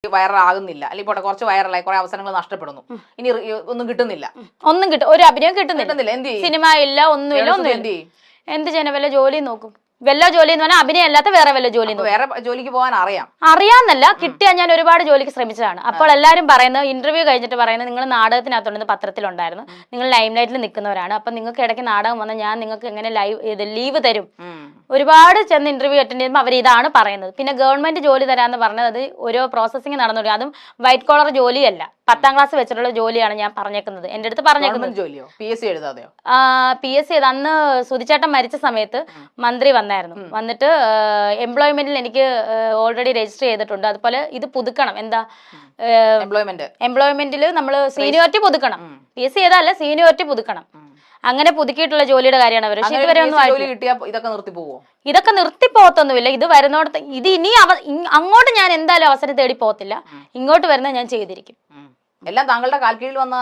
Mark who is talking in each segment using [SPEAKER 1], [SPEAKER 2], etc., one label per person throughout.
[SPEAKER 1] വൈറലാകുന്നില്ല, അല്ലെങ്കിൽ പോട്ടെ കുറച്ച് വൈറലായി കുറെ അവസരങ്ങൾ നഷ്ടപ്പെടുന്നു, ഇനി ഒന്നും കിട്ടുന്നില്ല,
[SPEAKER 2] ഒരു അഭിനയം കിട്ടുന്നില്ല, സിനിമ ഇല്ല, ഒന്നുമില്ല, എന്ത് ചെയ്യാൻ വല്ല ജോലി നോക്കും. വല്ല ജോലി എന്ന് പറഞ്ഞാൽ അഭിനയം അല്ലാത്ത വേറെ വല്ല ജോലി,
[SPEAKER 1] വേറെ ജോലിക്ക് പോകാൻ
[SPEAKER 2] അറിയാന്നല്ല, കിട്ടിയാൽ ഞാൻ ഒരുപാട് ജോലിക്ക് ശ്രമിച്ചതാണ്. അപ്പോൾ എല്ലാവരും പറയുന്നത്, ഇന്റർവ്യൂ കഴിഞ്ഞിട്ട് പറയുന്നത്, നിങ്ങൾ നാടകത്തിനകത്തുണ്ടെന്ന് പത്രത്തിലുണ്ടായിരുന്നു, നിങ്ങൾ ലൈം ലൈറ്റിൽ നിൽക്കുന്നവരാണ്, അപ്പൊ നിങ്ങൾക്ക് ഇടയ്ക്ക് നാടകം വന്നാൽ ഞാൻ നിങ്ങൾക്ക് എങ്ങനെ ലീവ് തരും. ഒരുപാട് ചെന്ന് ഇന്റർവ്യൂ അറ്റൻഡ് ചെയ്യുമ്പോൾ അവർ ഇതാണ് പറയുന്നത്. പിന്നെ ഗവൺമെന്റ് ജോലി തരാന്ന് പറഞ്ഞത് അത് ഓരോ പ്രോസസ്സിംഗ് നടന്നുകൊടുക്കും, അതും വൈറ്റ് കോളർ ജോലിയല്ല, 10ാം ക്ലാസ് വെച്ചിട്ടുള്ള ജോലിയാണ് ഞാൻ പറഞ്ഞേക്കുന്നത്. എന്റെ അടുത്ത് പറഞ്ഞേക്കുന്നത് PSC അന്ന് സുധിച്ചേട്ടൻ മരിച്ച സമയത്ത് മന്ത്രി വന്നിട്ട് എംപ്ലോയ്മെന്റിൽ എനിക്ക് ഓൾറെഡി രജിസ്റ്റർ ചെയ്തിട്ടുണ്ട്, അതുപോലെ ഇത് പുതുക്കണം, എന്താ എംപ്ലോയ്മെന്റിൽ നമ്മൾ സീനിയോറിറ്റി പുതുക്കണം, PSC ചെയ്താലല്ല സീനിയോറിറ്റി പുതുക്കണം, അങ്ങനെ പുതുക്കിയിട്ടുള്ള ജോലിയുടെ കാര്യമാണ് അവർ. പക്ഷെ ഇതുവരെ ഒന്നും ഇതൊക്കെ നിർത്തിപ്പോകത്തൊന്നുമില്ല. ഇത് വരുന്നോടത്ത് ഇത് ഇനി അങ്ങോട്ട് ഞാൻ എന്തായാലും അവസരം തേടി പോകത്തില്ല, ഇങ്ങോട്ട് വരുന്നത് ഞാൻ ചെയ്തിരിക്കും.
[SPEAKER 1] എല്ലാം താങ്കളുടെ കാൽ കീഴിൽ വന്ന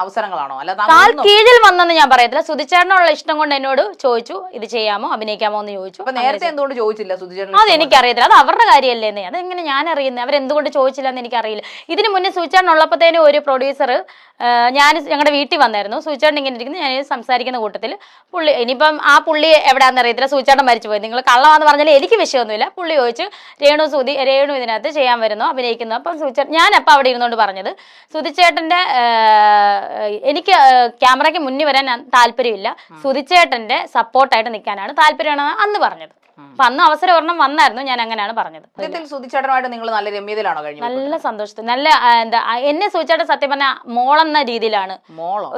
[SPEAKER 1] അവസരങ്ങളാണോ? അല്ല
[SPEAKER 2] കാൽ കീഴിൽ വന്നെന്ന് ഞാൻ പറയത്തില്ല. സുധിച്ചേട്ടനുള്ള ഇഷ്ടം കൊണ്ട് എന്നോട് ചോദിച്ചു, ഇത് ചെയ്യാമോ അഭിനയിക്കാമോ എന്ന് ചോദിച്ചു.
[SPEAKER 1] നേരത്തെ എന്തുകൊണ്ട് ചോദിച്ചില്ല സുധിച്ചേട്ടൻ?
[SPEAKER 2] അത് എനിക്കറിയത്തില്ല, അത് അവരുടെ കാര്യമല്ലേ, അതെങ്ങനെ ഞാൻ അറിയുന്നത്, അവരെന്തുകൊണ്ട് ചോദിച്ചില്ല എന്ന് എനിക്കറിയില്ല. ഇതിന് മുന്നേ സുധിച്ചേട്ടൻ ഉള്ളപ്പോഴത്തേനും ഒരു പ്രൊഡ്യൂസർ ഞങ്ങളുടെ വീട്ടിൽ വന്നായിരുന്നു. സുധിച്ചേട്ടൻ ഇങ്ങനെ ഇരിക്കുന്നു, ഞാൻ സംസാരിക്കുന്ന കൂട്ടത്തിൽ പുള്ളി, ഇനിയിപ്പം ആ പുള്ളി എവിടെയാണെന്ന് അറിയത്തില്ല, സുധിച്ചേട്ടൻ മരിച്ചു പോയി, നിങ്ങൾ കള്ളമാണെന്ന് പറഞ്ഞാൽ എനിക്ക് വിഷയമൊന്നുമില്ല. പുള്ളി ചോദിച്ചു, രേണു ഇതിനകത്ത് ചെയ്യാൻ വരുന്നു, അഭിനയിക്കുന്നു. അപ്പം സുധിച്ചേട്ടൻ, ഞാനപ്പം അവിടെ ഇരുന്നുകൊണ്ട് പറഞ്ഞത്, സുധിച്ചേട്ടന്റെ എനിക്ക് ക്യാമറയ്ക്ക് മുന്നിൽ വരാൻ താല്പര്യമില്ല, സുധിച്ചേട്ടന്റെ സപ്പോർട്ടായിട്ട് നിൽക്കാനാണ് താല്പര്യമാണ് അന്ന് പറഞ്ഞത്. അപ്പൊ അന്ന് അവസരം ഒരെണ്ണം വന്നായിരുന്നു, ഞാൻ അങ്ങനെയാണ് പറഞ്ഞത്.
[SPEAKER 1] സുധിച്ചേട്ടനുമായിട്ട് നിങ്ങൾ നല്ല രമ്യതയിലാണോ കഴിഞ്ഞത്?
[SPEAKER 2] നല്ല സന്തോഷത്തിൽ, നല്ല എന്താ, എന്നെ സുധിച്ചേട്ടൻ സത്യം പറഞ്ഞ മോളെന്ന രീതിയിലാണ്,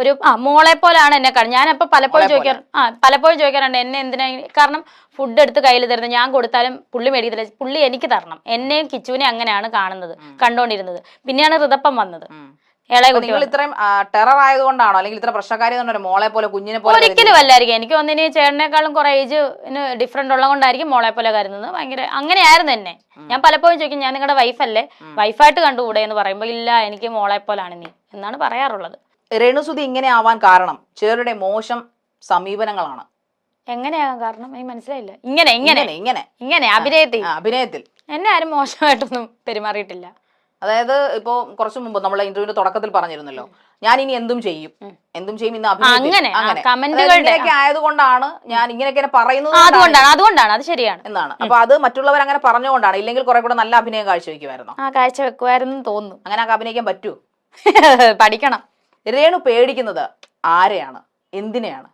[SPEAKER 2] ഒരു മോളെ പോലാണ് എന്നെ ഞാനപ്പോ പലപ്പോഴും ചോദിക്കാറുണ്ട് എന്നെ എന്തിനാ, കാരണം ഫുഡ് എടുത്ത് കയ്യിൽ തരുന്നത് ഞാൻ കൊടുത്താലും പുള്ളി മേടിക്കത്തില്ല, പുള്ളി എനിക്ക് തരണം. എന്നെയും കിച്ചുവിനെ അങ്ങനെയാണ് കണ്ടോണ്ടിരുന്നത്. പിന്നെയാണ് ഋതപ്പം വന്നത്.
[SPEAKER 1] നിങ്ങൾ ഇത്രയും ടെറർ ആയതുകൊണ്ടാണോ, അല്ലെങ്കിൽ ഇത്ര പ്രശ്നക്കാരി മോളെ പോലെ കുഞ്ഞിനെ പോലെ?
[SPEAKER 2] ഒരിക്കലും അല്ലായിരിക്കും. എനിക്ക് ഒന്നിന് ചേട്ടനേക്കാളും കുറെ ഏജ് ഡിഫറൻറ്റ് ഉള്ളതുകൊണ്ടായിരിക്കും മോളെ പോലെ കരുതുന്നത്. ഭയങ്കര അങ്ങനെയായിരുന്നു എന്നെ. ഞാൻ പലപ്പോഴും ചോദിക്കും, ഞാൻ നിങ്ങളുടെ വൈഫല്ലേ, വൈഫായിട്ട് കണ്ടുകൂടെ എന്ന് പറയുമ്പോൾ, ഇല്ല എനിക്ക് മോളെ പോലാണ് നീ എന്നാണ് പറയാറുള്ളത്.
[SPEAKER 1] രേണുസുധി ഇങ്ങനെ ആവാൻ കാരണം ചിലരുടെ മോശം സമീപനങ്ങളാണ്.
[SPEAKER 2] എങ്ങനെയാകാൻ കാരണം എനിക്ക് മനസ്സിലായില്ല. ഇങ്ങനെ അഭിനയത്തിൽ എന്നെ ആരും മോശമായിട്ടൊന്നും പെരുമാറിയിട്ടില്ല.
[SPEAKER 1] അതായത് ഇപ്പോ കുറച്ചു മുമ്പ് നമ്മളെ ഇന്റർവ്യൂവിന്റെ തുടക്കത്തിൽ പറഞ്ഞിരുന്നല്ലോ, ഞാൻ ഇനി എന്തും ചെയ്യും ഇന്ന് അഭിനയിക്കും ആയതുകൊണ്ടാണ് ഞാൻ ഇങ്ങനെയൊക്കെ പറയുന്നത്,
[SPEAKER 2] അതുകൊണ്ടാണ് അത് ശരിയാണ്
[SPEAKER 1] എന്നാണ്. അപ്പൊ അത് മറ്റുള്ളവർ അങ്ങനെ പറഞ്ഞുകൊണ്ടാണ്, ഇല്ലെങ്കിൽ കുറെ കൂടെ നല്ല അഭിനയം കാഴ്ചവെക്കുമായിരുന്നു.
[SPEAKER 2] കാഴ്ചവെക്കുമായിരുന്നു തോന്നുന്നു.
[SPEAKER 1] അങ്ങനെ അഭിനയിക്കാൻ പറ്റൂ?
[SPEAKER 2] പഠിക്കണം.
[SPEAKER 1] രേണു പേടിക്കുന്നത് ആരെയാണ്, എന്തിനെയാണ്?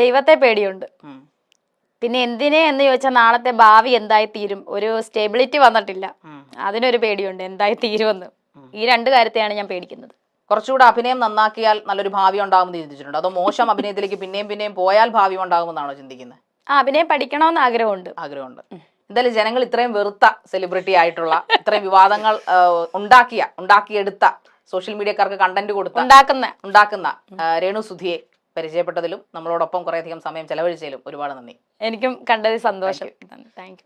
[SPEAKER 2] ദൈവത്തെ പേടിയുണ്ട്. പിന്നെ എന്തിനെ എന്ന് ചോദിച്ചാൽ നാളത്തെ ഭാവി എന്തായി തീരും, ഒരു സ്റ്റെബിലിറ്റി വന്നിട്ടില്ല, അതിനൊരു പേടിയുണ്ട്, എന്തായി തീരുമെന്ന്. ഈ രണ്ട് കാര്യത്തെയാണ് ഞാൻ പേടിക്കുന്നത്.
[SPEAKER 1] കുറച്ചുകൂടെ അഭിനയം നന്നാക്കിയാൽ നല്ലൊരു ഭാവി ഉണ്ടാകുമെന്ന് ചിന്തിച്ചിട്ടുണ്ട്, അതോ മോശം അഭിനയത്തിലേക്ക് പിന്നെയും പോയാൽ ഭാവി ഉണ്ടാകുമെന്നാണോ ചിന്തിക്കുന്നത്?
[SPEAKER 2] അഭിനയം പഠിക്കണമെന്ന് ആഗ്രഹമുണ്ട്.
[SPEAKER 1] എന്തായാലും ജനങ്ങൾ ഇത്രയും വെറുത്ത സെലിബ്രിറ്റി ആയിട്ടുള്ള, ഇത്രയും വിവാദങ്ങൾ ഉണ്ടാക്കിയെടുത്ത, സോഷ്യൽ മീഡിയക്കാർക്ക് കണ്ടന്റ് ഉണ്ടാക്കുന്ന രേണുസുധിയെ പരിചയപ്പെട്ടതിലും നമ്മളോടൊപ്പം കുറേയധികം സമയം ചെലവഴിച്ചതിലും ഒരുപാട് നന്ദി.
[SPEAKER 2] എനിക്കും കണ്ടതിൽ സന്തോഷം. Thank you.